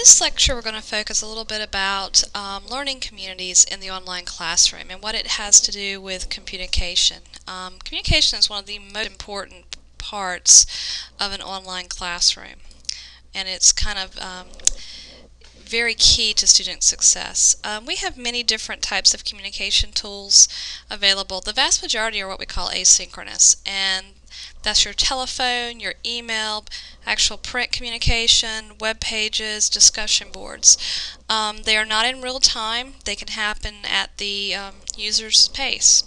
This lecture we're going to focus a little bit about learning communities in the online classroom and what it has to do with communication. Communication is one of the most important parts of an online classroom, and it's kind of very key to student success. We have many different types of communication tools available. The vast majority are what we call asynchronous, and that's your telephone, your email, actual print communication, web pages, discussion boards. They are not in real time. They can happen at the user's pace.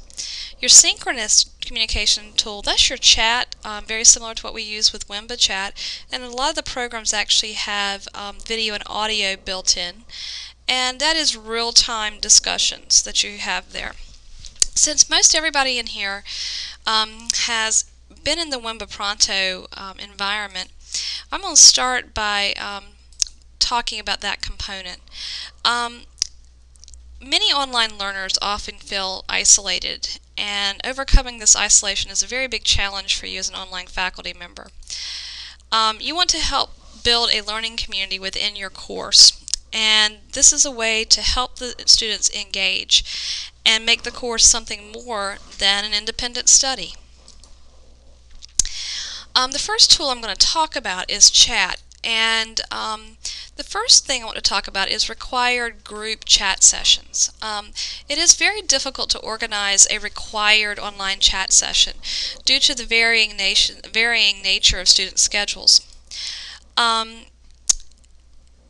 Your synchronous communication tool, that's your chat, very similar to what we use with Wimba Chat, and a lot of the programs actually have video and audio built in, and that is real-time discussions that you have there. Since most everybody in here has been in the Wimba Pronto environment, I'm going to start by talking about that component. Many online learners often feel isolated, and overcoming this isolation is a very big challenge for you as an online faculty member. You want to help build a learning community within your course, and this is a way to help the students engage and make the course something more than an independent study. The first tool I'm going to talk about is chat, and the first thing I want to talk about is required group chat sessions. It is very difficult to organize a required online chat session due to the varying nature of student schedules.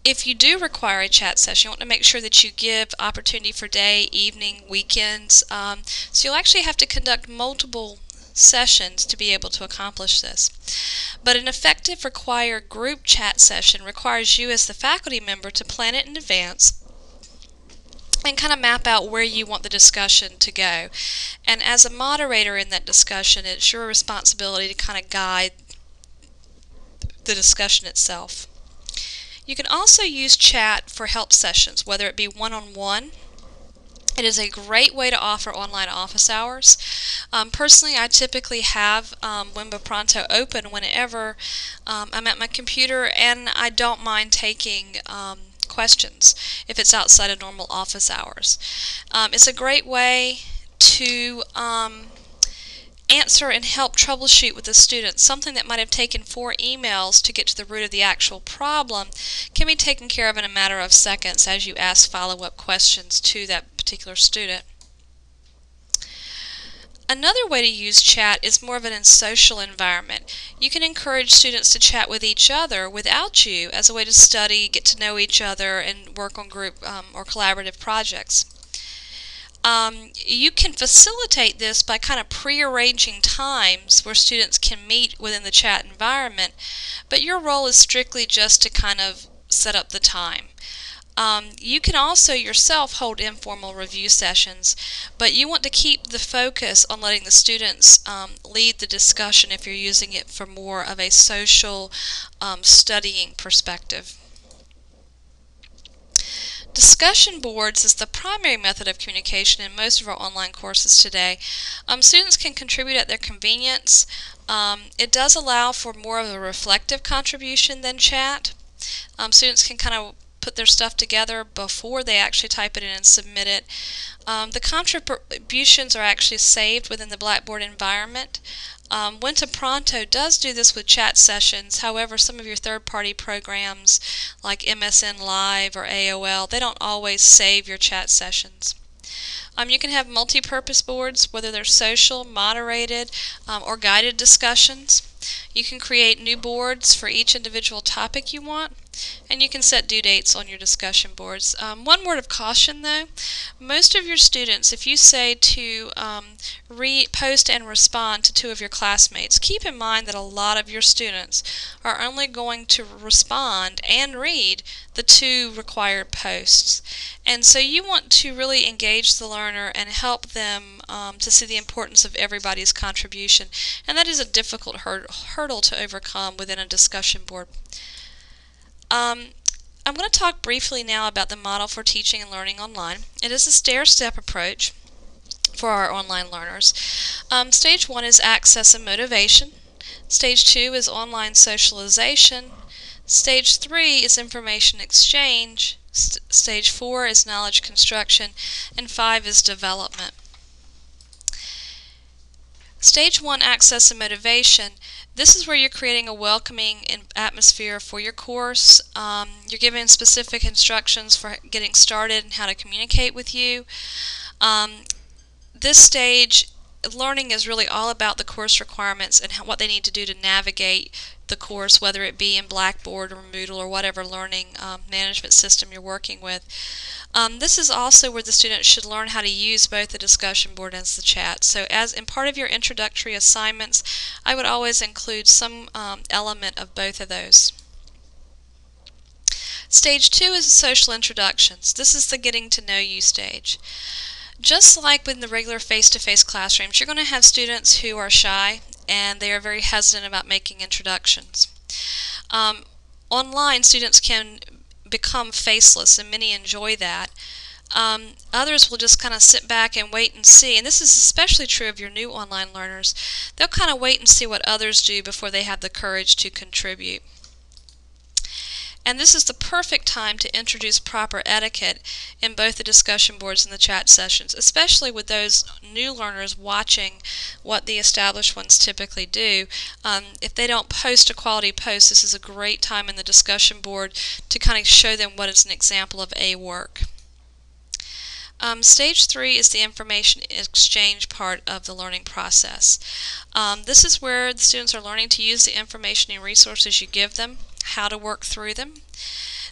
If you do require a chat session, you want to make sure that you give opportunity for day, evening, weekends. So you'll actually have to conduct multiple sessions to be able to accomplish this. But an effective required group chat session requires you as the faculty member to plan it in advance and kind of map out where you want the discussion to go. And as a moderator in that discussion, it's your responsibility to kind of guide the discussion itself. You can also use chat for help sessions, whether it be one-on-one. It is a great way to offer online office hours. Personally, I typically have Wimba Pronto open whenever I'm at my computer, and I don't mind taking questions if it's outside of normal office hours. It's a great way to answer and help troubleshoot with the students. Something that might have taken 4 emails to get to the root of the actual problem can be taken care of in a matter of seconds as you ask follow-up questions to that particular student. Another way to use chat is more of an social environment. You can encourage students to chat with each other without you as a way to study, get to know each other, and work on group or collaborative projects. You can facilitate this by kind of pre-arranging times where students can meet within the chat environment, but your role is strictly just to kind of set up the time. You can also yourself hold informal review sessions, but you want to keep the focus on letting the students lead the discussion if you're using it for more of a social studying perspective. Discussion boards is the primary method of communication in most of our online courses today. Students can contribute at their convenience. It does allow for more of a reflective contribution than chat. Students can kind of put their stuff together before they actually type it in and submit it. The contributions are actually saved within the Blackboard environment. Wimba Pronto does do this with chat sessions. However, some of your third-party programs like MSN Live or AOL, they don't always save your chat sessions. You can have multi-purpose boards, whether they're social, moderated, or guided discussions. You can create new boards for each individual topic you want, and you can set due dates on your discussion boards. One word of caution though, most of your students, if you say to post and respond to 2 of your classmates, keep in mind that a lot of your students are only going to respond and read the 2 required posts. And so you want to really engage the learner and help them to see the importance of everybody's contribution. And that is a difficult hurdle to overcome within a discussion board. I'm going to talk briefly now about the model for teaching and learning online. It is a stair-step approach for our online learners. Stage 1 is access and motivation. Stage 2 is online socialization. Stage 3 is information exchange. Stage 4 is knowledge construction. And 5 is development. Stage 1, access and motivation. This is where you're creating a welcoming atmosphere for your course. You're giving specific instructions for getting started and how to communicate with you. This stage, learning is really all about the course requirements and what they need to do to navigate the course, whether it be in Blackboard or Moodle or whatever learning management system you're working with. This is also where the students should learn how to use both the discussion board and the chat. So in part of your introductory assignments, I would always include some element of both of those. Stage 2 is social introductions. This is the getting to know you stage. Just like in the regular face-to-face classrooms, you're going to have students who are shy and they are very hesitant about making introductions. Online, students can become faceless, and many enjoy that. Others will just kind of sit back and wait and see, and this is especially true of your new online learners. They'll kind of wait and see what others do before they have the courage to contribute. And this is the perfect time to introduce proper etiquette in both the discussion boards and the chat sessions, especially with those new learners watching what the established ones typically do. If they don't post a quality post, this is a great time in the discussion board to kind of show them what is an example of A work. Stage 3 is the information exchange part of the learning process. This is where the students are learning to use the information and resources you give them, how to work through them.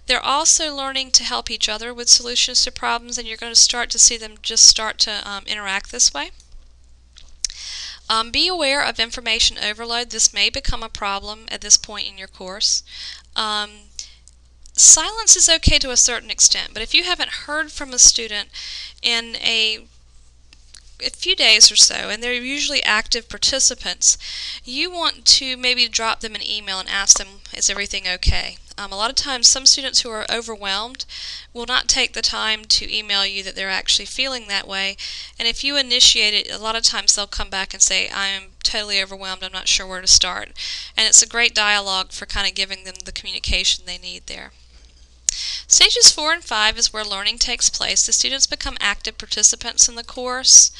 They're also learning to help each other with solutions to problems, and you're going to start to see them just start to interact this way. Be aware of information overload. This may become a problem at this point in your course. Silence is okay to a certain extent, but if you haven't heard from a student in a few days or so, and they're usually active participants, you want to maybe drop them an email and ask them, is everything okay? A lot of times some students who are overwhelmed will not take the time to email you that they're actually feeling that way, and if you initiate it, a lot of times they'll come back and say, I am totally overwhelmed, I'm not sure where to start. And it's a great dialogue for kind of giving them the communication they need there. Stages 4 and 5 is where learning takes place. The students become active participants in the course.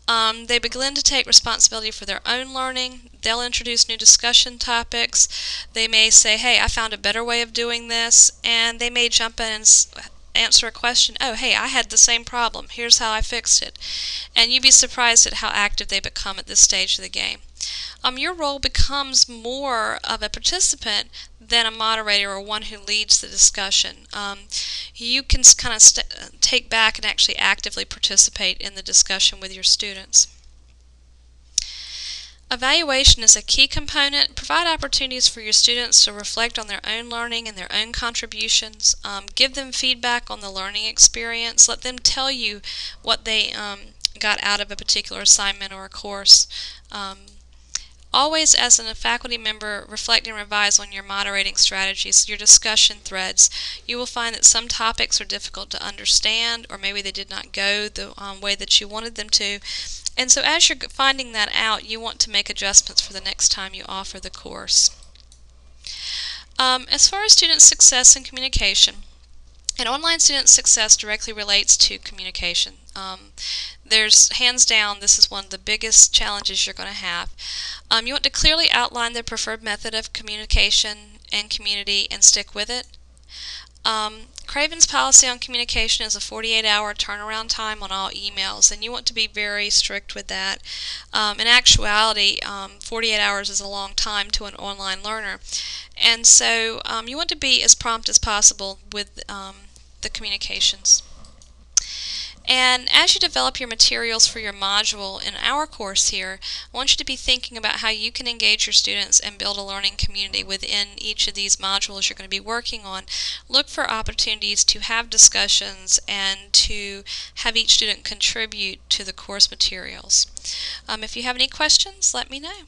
They begin to take responsibility for their own learning. They'll introduce new discussion topics. They may say, hey, I found a better way of doing this, and they may jump in and answer a question, oh, hey, I had the same problem. Here's how I fixed it. And you'd be surprised at how active they become at this stage of the game. Your role becomes more of a participant than a moderator or one who leads the discussion. You can kind of take back and actually actively participate in the discussion with your students. Evaluation is a key component. Provide opportunities for your students to reflect on their own learning and their own contributions. Give them feedback on the learning experience. Let them tell you what they got out of a particular assignment or a course. Always, as a faculty member, reflect and revise on your moderating strategies, your discussion threads. You will find that some topics are difficult to understand, or maybe they did not go the way that you wanted them to. And so as you're finding that out, you want to make adjustments for the next time you offer the course. As far as student success and communication, and online student success directly relates to communication. There's, hands down, this is one of the biggest challenges you're going to have. You want to clearly outline the preferred method of communication and community and stick with it. Craven's policy on communication is a 48-hour turnaround time on all emails, and you want to be very strict with that. In actuality, 48 hours is a long time to an online learner, and so you want to be as prompt as possible with the communications. And as you develop your materials for your module in our course here, I want you to be thinking about how you can engage your students and build a learning community within each of these modules you're going to be working on. Look for opportunities to have discussions and to have each student contribute to the course materials. If you have any questions, let me know.